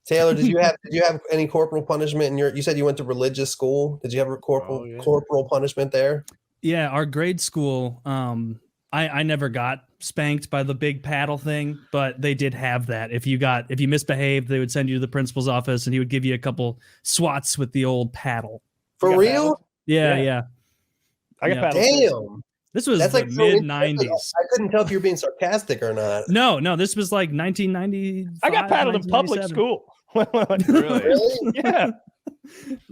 Taylor, did you have any corporal punishment in you said you went to religious school? Did you have a corporal punishment there? Yeah, our grade school, I never got spanked by the big paddle thing, but they did have that. If you misbehaved, they would send you to the principal's office and he would give you a couple swats with the old paddle. For real? Paddled? Yeah. I got paddled. Damn. This was the like mid-90s. I couldn't tell if you were being sarcastic or not. No, this was like 1990. I got paddled in public school. Really? Yeah.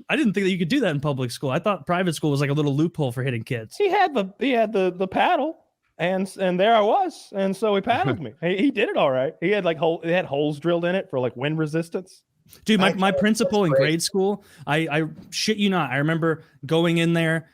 I didn't think that you could do that in public school. I thought private school was like a little loophole for hitting kids. He had the paddle, and there I was, and so he paddled me. He did it all right. He had had holes drilled in it for like wind resistance. Dude, my principal in grade school, I shit you not, I remember going in there.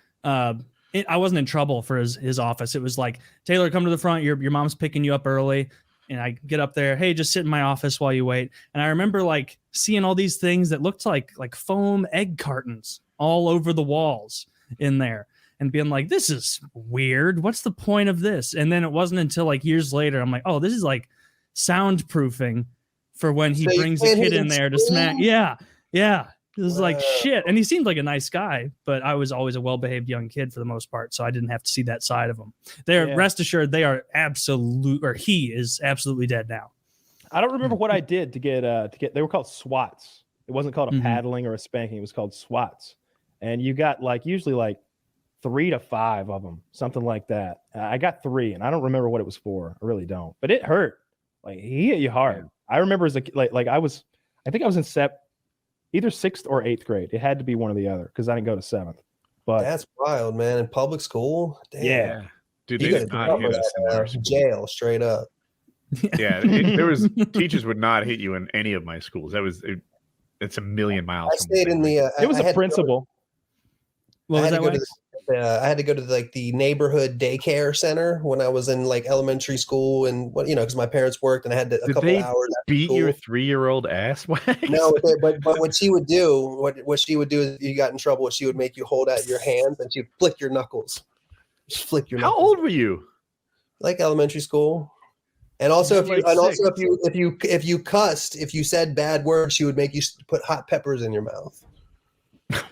I wasn't in trouble for his office. It was like, Taylor, come to the front. Your mom's picking you up early. And I get up there, hey, just sit in my office while you wait. And I remember like seeing all these things that looked like foam egg cartons all over the walls in there and being like, this is weird. What's the point of this? And then it wasn't until like years later, I'm like, oh, this is like soundproofing for when he brings a kid in there to smack. Yeah. It was like shit. And he seemed like a nice guy, but I was always a well-behaved young kid for the most part. So I didn't have to see that side of him. Rest assured, he is absolutely dead now. I don't remember what I did to get, they were called swats. It wasn't called a paddling or a spanking. It was called swats. And you got usually 3 to 5 of them, something like that. I got 3 and I don't remember what it was for. I really don't, but it hurt. Like he hit you hard. I remember as a I think I was in either 6th or 8th grade. It had to be one or the other because I didn't go to 7th. But that's wild, man. In public school? Damn. Yeah. Dude, they did not hit us in our school. Jail, straight up. Yeah, there was teachers would not hit you in any of my schools. It's a million miles. I stayed in the. It was a principal. I had to go to the neighborhood daycare center when I was in like elementary school, and because my parents worked and I had a couple hours. Beat your 3-year-old ass? No, but what she would do, is if you got in trouble, she would make you hold out your hands and she'd flick your knuckles. Just flick your knuckles. How old were you? Like elementary school. And also, if you cussed, if you said bad words, she would make you put hot peppers in your mouth.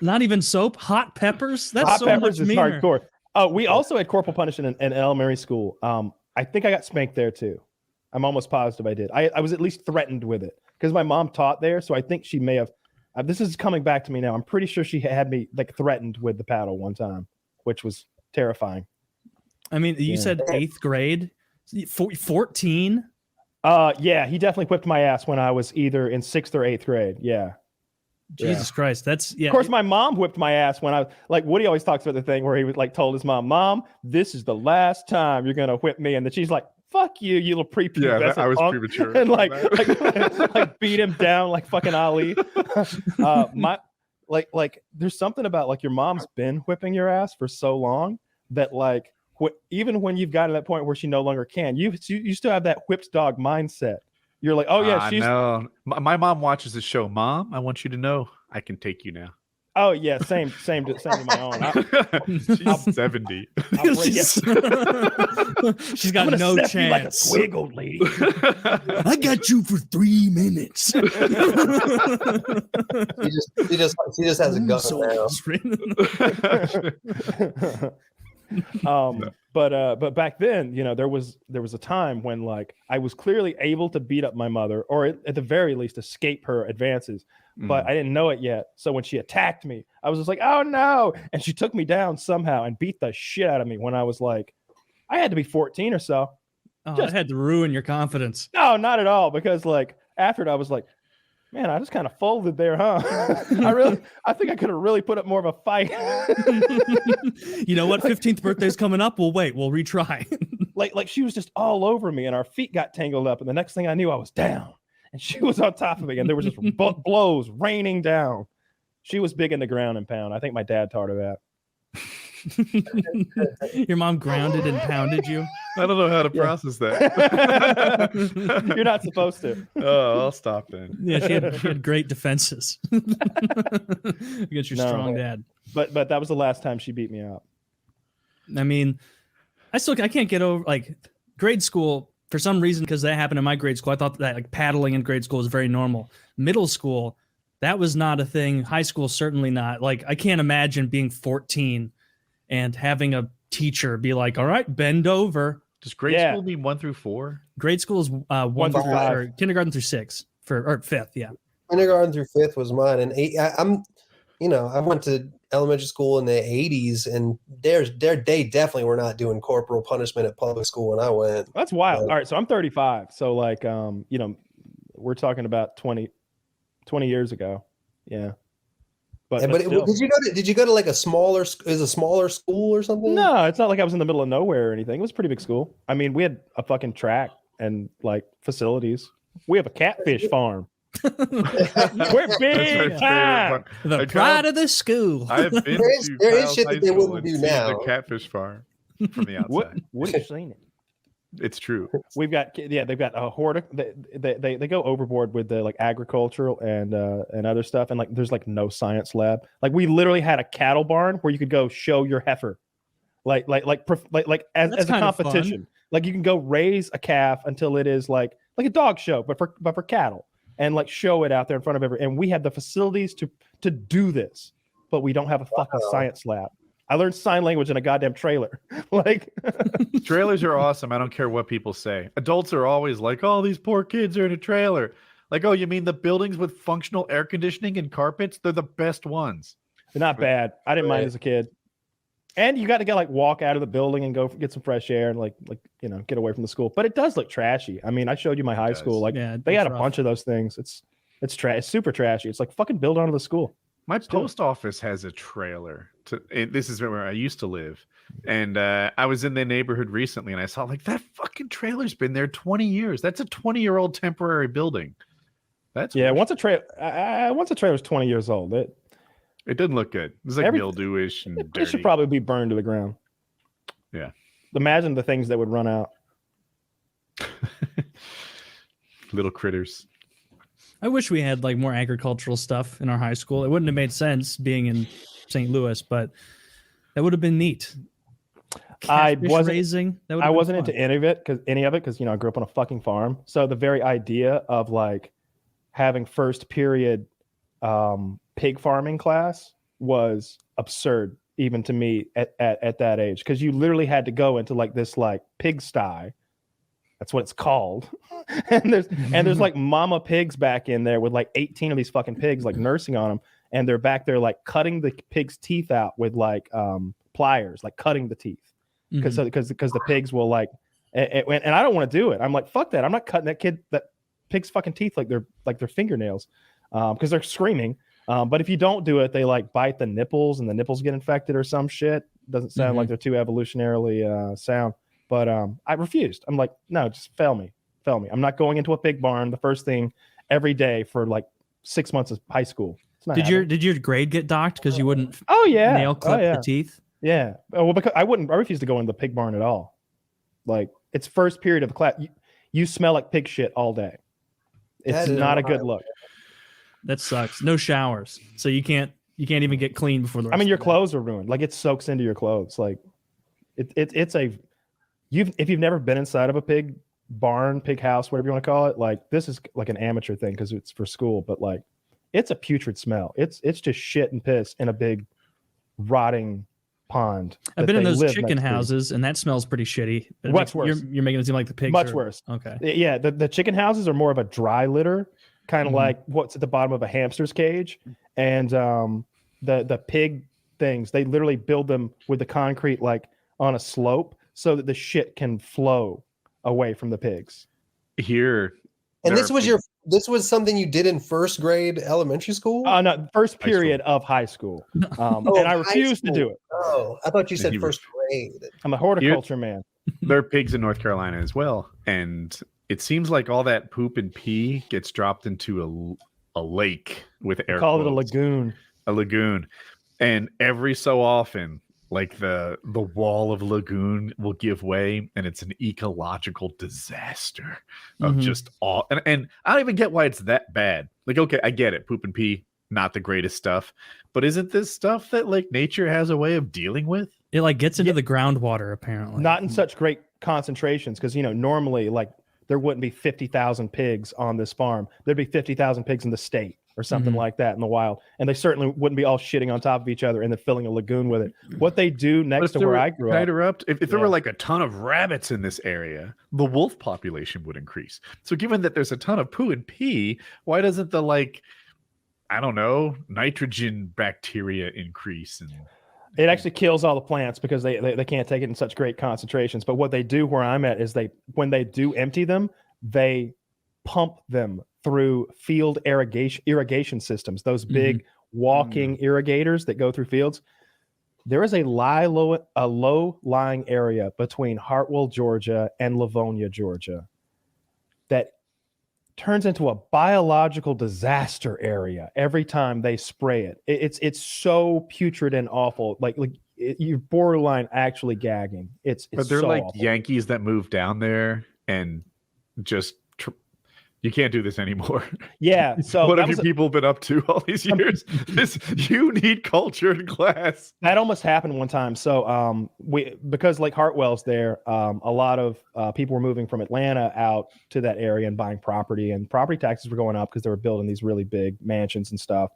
Not even soap, hot peppers. That's hot so peppers much is meaner. hardcore. We also had corporal punishment in elementary school. I think I got spanked there too. I'm almost positive I did. I was at least threatened with it because my mom taught there, so I think she may have. This is coming back to me now. I'm pretty sure she had me threatened with the paddle one time, which was terrifying. I mean, you said 8th grade, 14. Yeah, he definitely whipped my ass when I was either in 6th or 8th grade. Yeah. Jesus Christ, that's Of course, my mom whipped my ass when I Woody always talks about the thing where he was told his mom, this is the last time you're gonna whip me, and then she's like, "Fuck you, you little prepubescent." Yeah, I was premature, and beat him down like fucking Ali. There's something about your mom's been whipping your ass for so long that even when you've gotten to that point where she no longer can, you still have that whipped dog mindset. You're like, oh yeah, she's. No. My mom watches the show. Mom, I want you to know I can take you now. Oh yeah, same to my own. She's 70. She's got no chance. You like a twig, old lady. I got you for 3 minutes. She just has a gun now. But back then, there was a time when I was clearly able to beat up my mother, or at the very least escape her advances, but I didn't know it yet. So when she attacked me, I was just like, oh no, and she took me down somehow and beat the shit out of me when I was I had to be 14 or so. Oh, that had to ruin your confidence. No, not at all, because after it I was like, man, I just kind of folded there, huh? I think I could have really put up more of a fight. You know what? 15th birthday's coming up. We'll wait. We'll retry. She was just all over me, and our feet got tangled up, and the next thing I knew, I was down, and she was on top of me, and there was just blows raining down. She was big in the ground and pound. I think my dad taught her that. Your mom grounded and pounded you? I don't know how to process that. You're not supposed to. Oh, I'll stop then. Yeah, she had great defenses against your strong dad. But that was the last time she beat me up. I mean, I can't get over grade school. for some reason, because that happened in my grade school, I thought that like paddling in grade school was very normal. Middle school, that was not a thing. High school, certainly not. Like, I can't imagine being 14 and having a teacher be like, all right, bend over. Does grade school mean 1 through 4? Grade school is 1 through 5, or kindergarten through 6 or 5th. Yeah. Kindergarten through 5th was mine. And I went to elementary school in the 80s, and they definitely were not doing corporal punishment at public school when I went. That's wild. All right. So I'm 35. So like, we're talking about 20 years ago. Yeah. But did you go to like a smaller school or something? No, it's not like I was in the middle of nowhere or anything. It was a pretty big school. I mean, we had a fucking track and like facilities. We have a catfish farm. We're big time. The pride of the school. I have been there is shit that they wouldn't do now. The catfish farm from the outside. Wouldn't have seen it. It's true. We've got they've got a they go overboard with the like agricultural and other stuff, and like there's like no science lab. Like we literally had a cattle barn where you could go show your heifer, like as a competition. Like you can go raise a calf until it is like a dog show, but for cattle, and like show it out there in front of everyone. And we have the facilities to do this, but we don't have a fucking science lab. I learned sign language in a goddamn trailer. Like trailers are awesome. I don't care what people say. Adults are always like, "Oh, these poor kids are in a trailer." Like, "Oh, you mean the buildings with functional air conditioning and carpets? They're the best ones." They're not bad. I didn't mind as a kid. And you got to like walk out of the building and go get some fresh air and like get away from the school. But it does look trashy. I mean, I showed you my high school. Like they had a bunch of those things. It's It's super trashy. It's like fucking build onto the school. My post office has a trailer. This is where I used to live. And I was in the neighborhood recently and I saw like that fucking trailer's been there 20 years. That's a 20-year-old temporary building. That's weird. Once a trailer's 20 years old. It doesn't look good. It's like mildewish and dirty. It should probably be burned to the ground. Yeah. Imagine the things that would run out. Little critters. I wish we had like more agricultural stuff in our high school. It wouldn't have made sense being in St. Louis, but that would have been neat. I wasn't into any of it because I grew up on a fucking farm. So the very idea of like having first period pig farming class was absurd even to me at that age, because you literally had to go into like this like pigsty. That's what it's called. and there's like mama pigs back in there with like 18 of these fucking pigs like nursing on them, and they're back there like cutting the pig's teeth out with like pliers, like cutting the teeth because the pigs will like and I don't want to do it. I'm like, fuck that. I'm not cutting that pig's fucking teeth like their fingernails because they're screaming. But if you don't do it, they like bite the nipples and the nipples get infected or some shit. Doesn't sound like they're too evolutionarily sound. But I refused. I'm like, no, just fail me. I'm not going into a pig barn the first thing every day for like 6 months of high school. Did your grade get docked because you wouldn't nail clip the teeth? Yeah. Well, because I refused to go in the pig barn at all. Like it's first period of the class. You smell like pig shit all day. It's not a good look. That sucks. No showers, so you can't even get clean before the rest. I mean, your clothes are ruined. Like it soaks into your clothes. Like if you've never been inside of a pig barn, pig house, whatever you want to call it, like this is like an amateur thing because it's for school, but like it's a putrid smell. It's just shit and piss in a big rotting pond. I've been in those chicken houses and that smells pretty shitty. What's worse? You're making it seem like the pigs much worse. Okay. Yeah, the chicken houses are more of a dry litter, kind of like what's at the bottom of a hamster's cage. And the pig things, they literally build them with the concrete like on a slope so that the shit can flow away from the pigs. Here. And this was something you did in first grade elementary school? No, first period of high school. And I refused to do it. Oh, I thought you said first grade. I'm a horticulture man. There are pigs in North Carolina as well. And it seems like all that poop and pee gets dropped into a lake with air. Call it a lagoon. A lagoon. And every so often, like the wall of lagoon will give way, and it's an ecological disaster of just all. And I don't even get why it's that bad. Like, okay, I get it. Poop and pee, not the greatest stuff, but isn't this stuff that like nature has a way of dealing with? It like gets into the groundwater apparently. Not in such great concentrations, because normally like there wouldn't be 50,000 pigs on this farm. There'd be 50,000 pigs in the state or something like that in the wild. And they certainly wouldn't be all shitting on top of each other and then filling a lagoon with it. What they do next to where I grew up. If there were like a ton of rabbits in this area, the wolf population would increase. So given that there's a ton of poo and pee, why doesn't the I don't know, nitrogen bacteria increase? And it actually kills all the plants because they can't take it in such great concentrations. But what they do where I'm at is when they do empty them, they pump them through field irrigation systems, those big walking irrigators that go through fields. There is a low-lying area between Hartwell, Georgia and Livonia, Georgia that turns into a biological disaster area every time they spray it. It's so putrid and awful. You're borderline actually gagging. But they're so like awful. Yankees that move down there and just you can't do this anymore. Yeah. So what have you people been up to all these years? You need culture and class. That almost happened one time. So because Lake Hartwell's there, a lot of people were moving from Atlanta out to that area and buying property, and property taxes were going up because they were building these really big mansions and stuff.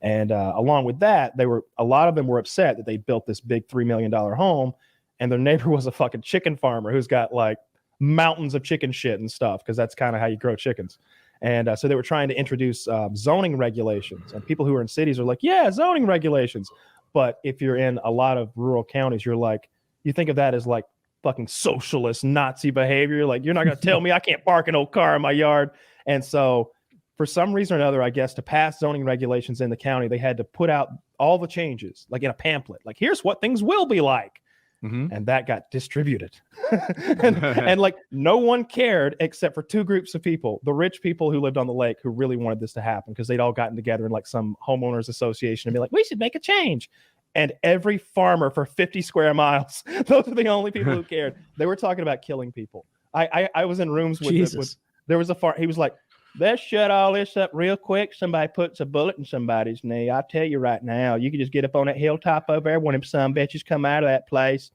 And along with that, a lot of them were upset that they built this big $3 million home, and their neighbor was a fucking chicken farmer who's got like mountains of chicken shit and stuff, because that's kind of how you grow chickens. And so they were trying to introduce zoning regulations, and people who are in cities are like, yeah, zoning regulations. But if you're in a lot of rural counties, you think of that as like fucking socialist Nazi behavior. Like, you're not going to tell me I can't park an old car in my yard. And so for some reason or another, I guess, to pass zoning regulations in the county, they had to put out all the changes, like in a pamphlet, like here's what things will be like. And that got distributed. and like no one cared except for two groups of people: the rich people who lived on the lake, who really wanted this to happen because they'd all gotten together in like some homeowners association and be like, we should make a change. And every farmer for 50 square miles, those are the only people who cared. They were talking about killing people. I was in rooms with there was a farm. He was like, let's shut all this up real quick. Somebody puts a bullet in somebody's knee. I'll tell you right now, you could just get up on that hilltop over there. One of them some bitches come out of that place.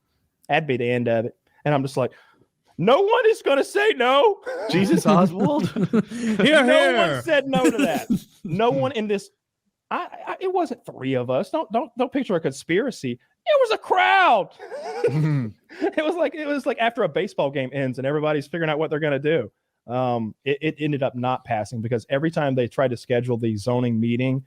That'd be the end of it. And I'm just like, no one is going to say no. Jesus Oswald. No one said no to that. No one in this. It wasn't three of us. Don't picture a conspiracy. It was a crowd. It was like after a baseball game ends and everybody's figuring out what they're going to do. It ended up not passing because every time they tried to schedule the zoning meeting,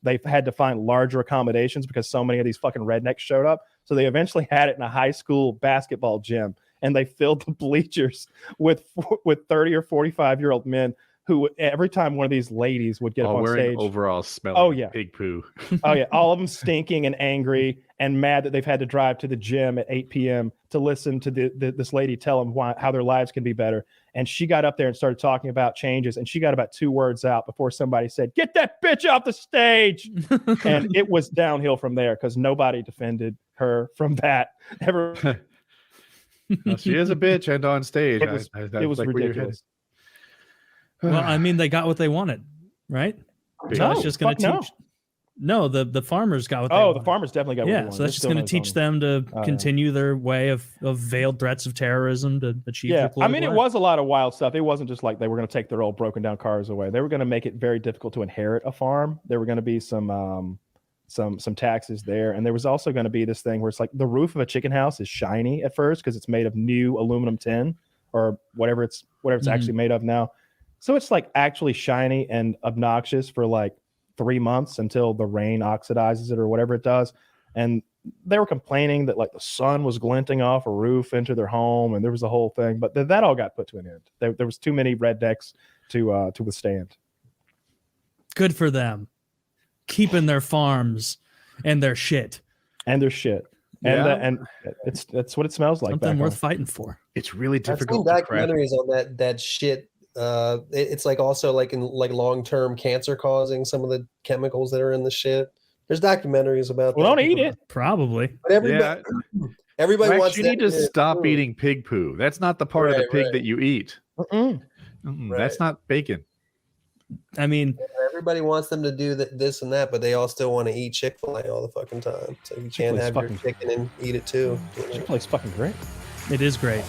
they've had to find larger accommodations because so many of these fucking rednecks showed up. So they eventually had it in a high school basketball gym, and they filled the bleachers with 30 or 45-year-old men who, every time one of these ladies would get up on stage, overalls smelling pig poo. Oh yeah, all of them stinking and angry and mad that they've had to drive to the gym at 8 p.m. to listen to this lady tell them how their lives can be better. And she got up there and started talking about changes, and she got about 2 words out before somebody said, "Get that bitch off the stage." And it was downhill from there because nobody defended her from that ever. Well, she is a bitch, and on stage, it was like ridiculous. Well, I mean, they got what they wanted, right? So No, it's just going to teach. No, the farmers got what they wanted. The farmers definitely got what they wanted. So that's just going to teach them to continue their way of veiled threats of terrorism to achieve their political I mean, it was a lot of wild stuff. It wasn't just like they were going to take their old broken down cars away. They were going to make it very difficult to inherit a farm. There were going to be some taxes there, and there was also going to be this thing where it's like the roof of a chicken house is shiny at first because it's made of new aluminum tin or whatever it's actually made of now. So it's like actually shiny and obnoxious for like 3 months until the rain oxidizes it or whatever it does. And they were complaining that like the sun was glinting off a roof into their home, and there was a whole thing. But that all got put to an end. There was too many rednecks to withstand. Good for them, keeping their farms and their shit. And that's what it smells like. Something worth fighting for. It's really difficult. I've seen documentaries on that shit. It's like also like in like long-term cancer causing some of the chemicals that are in the shit. There's documentaries about. Well, don't eat it. Probably. But everybody Max, wants. You need to stop eating pig poo. That's not the part of the pig that you eat. That's not bacon. I mean, everybody wants them to do this and that, but they all still want to eat Chick-fil-A all the fucking time. So you can't have your chicken and eat it too. Chick-fil-A's fucking great. It is great.